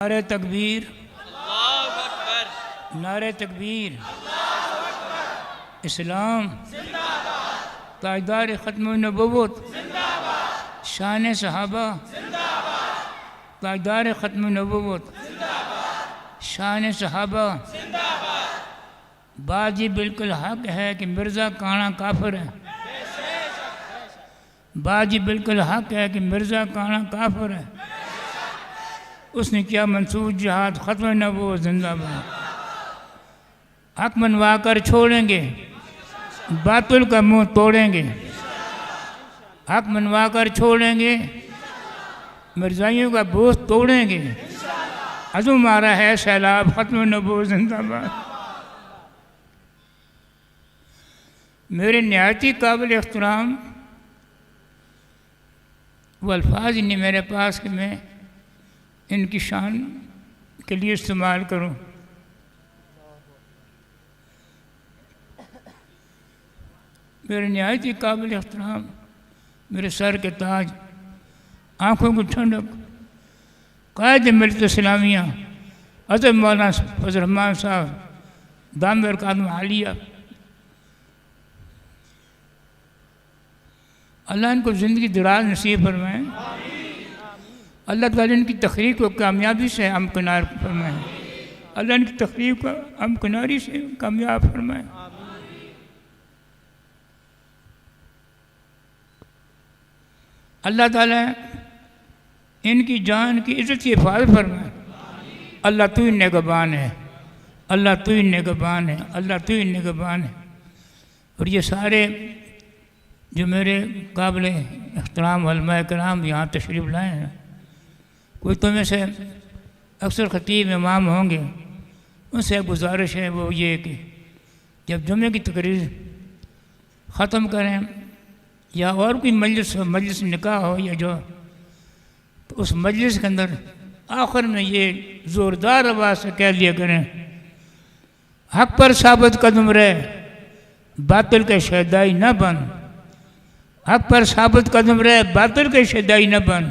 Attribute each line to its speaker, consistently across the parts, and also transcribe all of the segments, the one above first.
Speaker 1: نعرہ تکبیر،
Speaker 2: اللہ اکبر،
Speaker 1: نعرہ تکبیر، اسلام تاجدار ختم النبوت، شان صحابہ تاجدار ختم النبوت، شان صحابہ۔ بات یہ بالکل حق ہے کہ مرزا کانا کافر ہے، بات یہ بالکل حق ہے کہ مرزا کانا کافر ہے۔ اس نے کیا منصور جہاد، ختم نبوت زندہ باد۔ حق منوا کر چھوڑیں گے، باطل کا منہ توڑیں گے۔ حق منوا کر چھوڑیں گے، مرزائیوں کا بوجھ توڑیں گے۔ عزم ہمارا ہے سیلاب، ختم نبوت زندہ باد۔ میرے نہایتی قابل احترام وہ الفاظ نہیں میرے پاس کہ میں ان کی شان کے لیے استعمال کروں۔ میرے نہایتی قابل احترام، میرے سر کے تاج، آنکھوں کی ٹھنڈک، قائد ملت اسلامیہ حضرت مولانا فضل الرحمان صاحب دامِ برکاتہم عالیہ، اللہ ان کو زندگی دراز نصیب فرمائیں۔ اللہ تعالیٰ ان کی تقریر کو کامیابی سے ہمکنار فرمائیں۔ اللہ ان کی تقریر کو ہمکناری سے کامیاب فرمائیں۔ اللہ تعالیٰ ان کی جان کی عزت کی حفاظت فرمائیں۔ اللہ تو ہی نگہبان ہے، اللہ تو ہی نگہبان ہے، اللہ تو ہی نگہبان ہے۔ اور یہ سارے جو میرے قابل احترام علماء کرام یہاں تشریف لائے ہیں، کوئی تو میں سے اکثر خطیب امام ہوں گے، ان سے گزارش ہے وہ یہ کہ جب جمعے کی تقریر ختم کریں یا اور کوئی مجلس نکاح ہو یا جو، تو اس مجلس کے اندر آخر میں یہ زوردار آواز سے کہہ دیا کریں، حق پر ثابت قدم رہے، باطل کے شیدائی نہ بن۔ حق پر ثابت قدم رہے، باطل کے شیدائی نہ بن۔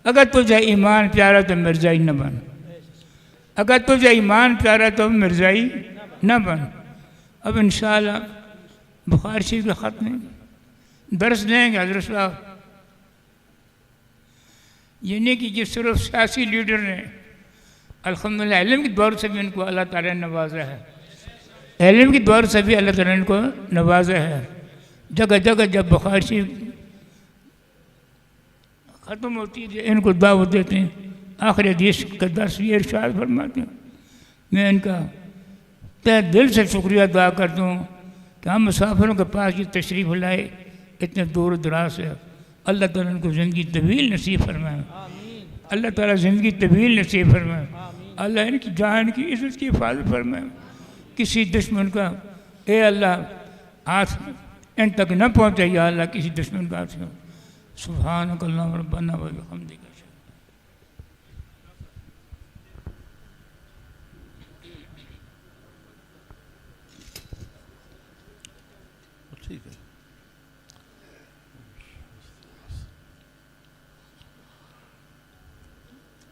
Speaker 1: اگر تجھے ایمان پیارا تو مرزائی نہ بن، اگر تجھے ایمان پیارا تو مرزائی نہ بن۔ اب انشاءاللہ بخاری شریف کے خط میں درس دیں گے حضرت صاحب۔ یہ نہیں کہ جس صرف سیاسی لیڈر نے، الحمدللہ علم کی دور سے بھی ان کو اللہ تعالیٰ نے نوازا ہے، علم کی دور سے بھی اللہ تعالیٰ نے ان کو نوازا ہے۔ جگہ جگہ جب بخاری شریف ختم ہوتی ہے ان کو دعوت دیتے ہیں، آخر حدیث کا درس یہ ارشاد فرماتے ہیں۔ میں ان کا تہ دل سے شکریہ ادا کرتا ہوں کہ ہم مسافروں کے پاس یہ تشریف لائے اتنے دور دراز سے۔ اللہ تعالیٰ ان کو زندگی طویل نصیب فرمائے، اللہ تعالیٰ زندگی طویل نصیب فرمائے، اللہ ان کی جان کی عزت کی حفاظت فرمائے۔ کسی دشمن کا اے اللہ ہاتھ ان تک نہ پہنچے یا اللہ، کسی دشمن کا ہاتھ سے۔ سبحانک اللہم ربنا و بحمدک۔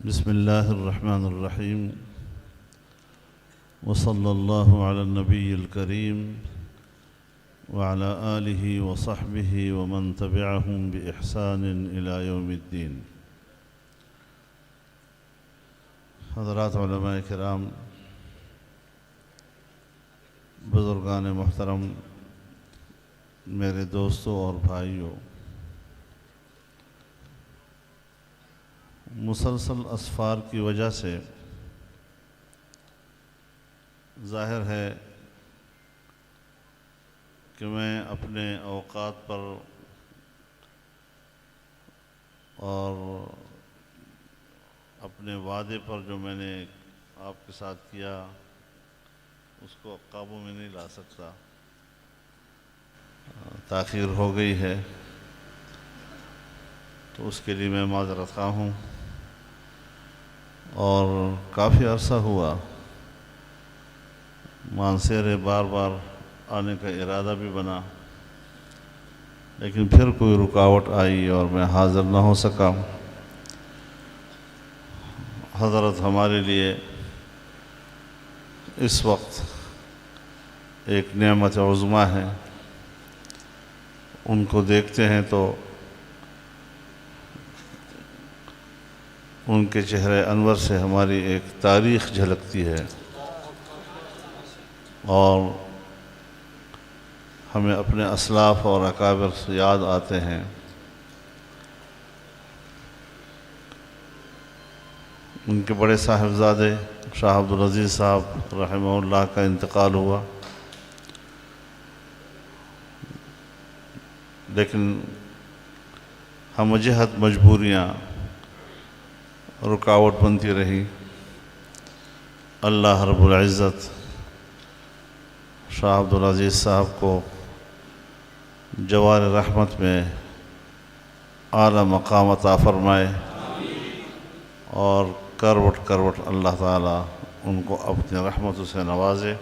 Speaker 3: بسم اللہ الرحمن الرحیم، وصلی اللہ علی النبی الکریم وعلی آلہ وصحبہ ومن تبعہم بإحسان الی یوم الدین۔ حضرات علماء کرام، بزرگان محترم، میرے دوستوں اور بھائیوں، مسلسل اسفار کی وجہ سے ظاہر ہے کہ میں اپنے اوقات پر اور اپنے وعدے پر جو میں نے آپ کے ساتھ کیا اس کو قابو میں نہیں لا سکتا، تاخیر ہو گئی ہے، تو اس کے لیے میں معذرت خواہ ہوں۔ اور کافی عرصہ ہوا مانسہرے بار بار آنے کا ارادہ بھی بنا، لیکن پھر کوئی رکاوٹ آئی اور میں حاضر نہ ہو سکا۔ حضرت ہمارے لیے اس وقت ایک نعمت عظمیٰ ہے. ان کو دیکھتے ہیں تو ان کے چہرے انور سے ہماری ایک تاریخ جھلکتی ہے اور ہمیں اپنے اسلاف اور اکابر سے یاد آتے ہیں. ان کے بڑے صاحبزادے شاہ عبدالعزیز صاحب رحمہ اللہ کا انتقال ہوا، لیکن ہم جہت مجبوریاں رکاوٹ بنتی رہی. اللہ رب العزت شاہ عبدالعزیز صاحب کو جوار رحمت میں اعلیٰ مقام عطا فرمائے اور کروٹ کروٹ اللہ تعالیٰ ان کو اپنی رحمتوں سے نوازے.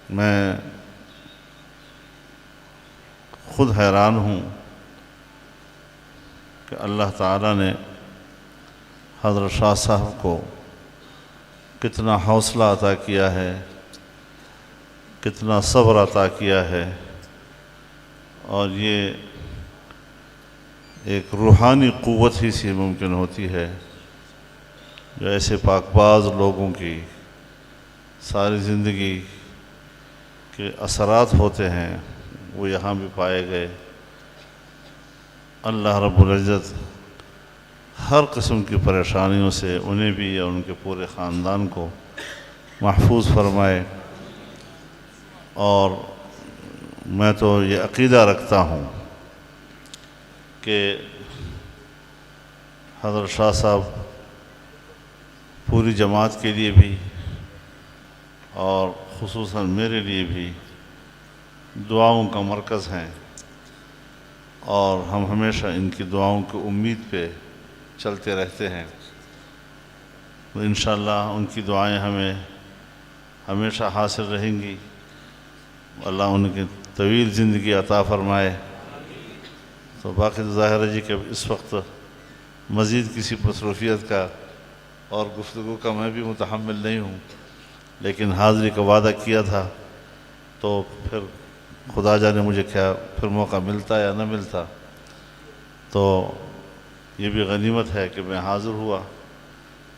Speaker 3: میں خود حیران ہوں کہ اللہ تعالیٰ نے حضرت شاہ صاحب کو کتنا حوصلہ عطا کیا ہے، کتنا صبر عطا کیا ہے، اور یہ ایک روحانی قوت ہی سے ممکن ہوتی ہے جو ایسے پاک باز لوگوں کی ساری زندگی کے اثرات ہوتے ہیں وہ یہاں بھی پائے گئے. اللہ رب العزت ہر قسم کی پریشانیوں سے انہیں بھی اور ان کے پورے خاندان کو محفوظ فرمائے. اور میں تو یہ عقیدہ رکھتا ہوں کہ حضرت شاہ صاحب پوری جماعت کے لیے بھی اور خصوصاً میرے لیے بھی دعاؤں کا مرکز ہیں، اور ہم ہمیشہ ان کی دعاؤں کی امید پہ چلتے رہتے ہیں. تو انشاءاللہ ان کی دعائیں ہمیں ہمیشہ حاصل رہیں گی. اللہ ان کی طویل زندگی عطا فرمائے. تو باقی تو ظاہر ہے جی کہ اس وقت مزید کسی مصروفیت کا اور گفتگو کا میں بھی متحمل نہیں ہوں، لیکن حاضری کا وعدہ کیا تھا تو پھر خدا جانے مجھے کیا پھر موقع ملتا یا نہ ملتا. تو یہ بھی غنیمت ہے کہ میں حاضر ہوا.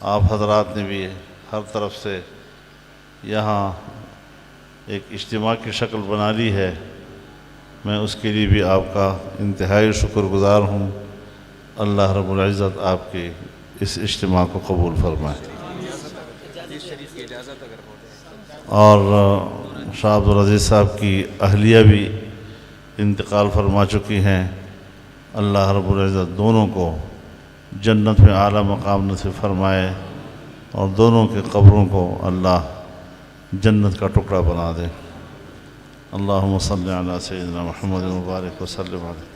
Speaker 3: آپ حضرات نے بھی ہر طرف سے یہاں ایک اجتماع کی شکل بنا لی ہے. میں اس کے لیے بھی آپ کا انتہائی شکر گزار ہوں. اللہ رب العزت آپ کے اس اجتماع کو قبول فرمائے. اور شاہ عبدالعزیز صاحب کی اہلیہ بھی انتقال فرما چکی ہیں. اللہ رب العزت دونوں کو جنت میں اعلیٰ مقام نصیب فرمائے اور دونوں کے قبروں کو اللہ جنت کا ٹکڑا بنا دے. اللہم صلی علی سیدنا محمد مبارک وسلم علیہ.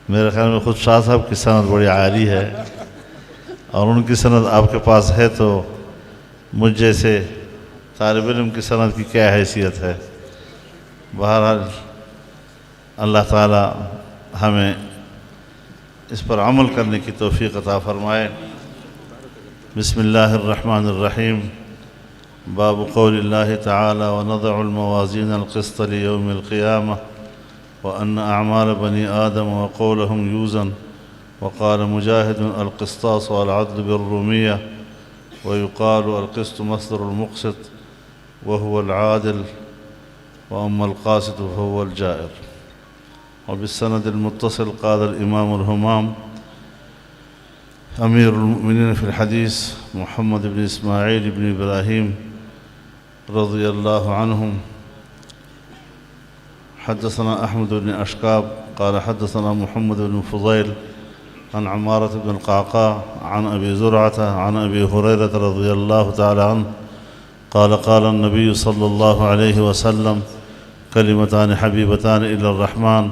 Speaker 3: میرے خیال میں خود شاہ صاحب کی سند بڑی عالی ہے، اور ان کی سند آپ کے پاس ہے تو مجھ جیسے طالب علم کی سند کی کیا حیثیت ہے. بہرحال اللہ تعالی ہمیں اس پر عمل کرنے کی توفیق عطا فرمائے. بسم اللہ الرحمن الرحیم. باب قول اللہ تعالی ونضع الموازین القسط لیوم القیامہ وأن أعمال بني آدم وقولهم يوزن. وقال مجاهد القسطاس والعدل بالرومية، ويقال القسط مصدر المقسط وهو العادل، وأما القاسط فهو الجائر. وبالسند المتصل قال الإمام الهمام أمير المؤمنين في الحديث محمد بن إسماعيل بن إبراهيم رضي الله عنهم حدثنا أحمد بن أشكاب قال حدثنا محمد بن فضيل عن عمارة بن القعقاع عن أبي زرعة عن أبي هريرة رضي الله تعالى عنه قال قال النبي صلى الله عليه وسلم كلمتان حبيبتان إلى الرحمن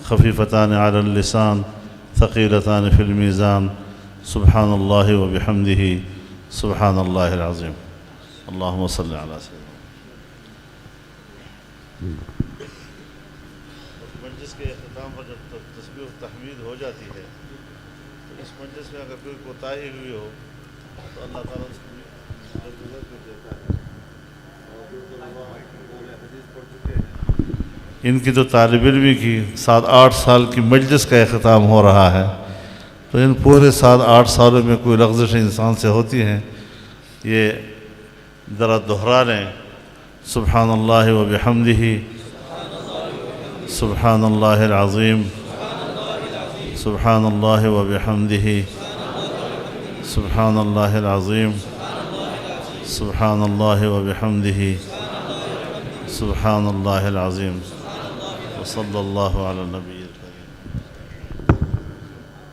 Speaker 3: خفيفتان على اللسان ثقيلتان في الميزان سبحان الله وبحمده سبحان الله العظيم. اللہم صلی علی سیدنا مجلس کے اختتام پر جب تسبیح و تحمید ہو جاتی ہے تو اس مجلس میں اگر کوئی کوتاہی ہوئی ہو تو اللہ تعالیٰ اس کو درگزر کر دیتا ہے. ان کی تو طالب علمی کی 7-8 سال کی مجلس کا اختتام ہو رہا ہے، تو ان پورے 7-8 سالوں میں کوئی لغزش انسان سے ہوتی ہیں. یہ ذرا دہرا لیں. سبحان اللہ و بحمدہ، سبحان اللہ العظیم، سبحان اللہ و بحمدہ، سبحان اللہ العظیم، سبحان اللہ و بحمدہ، سبحان اللہ العظیم. وصلی اللہ علی النبی.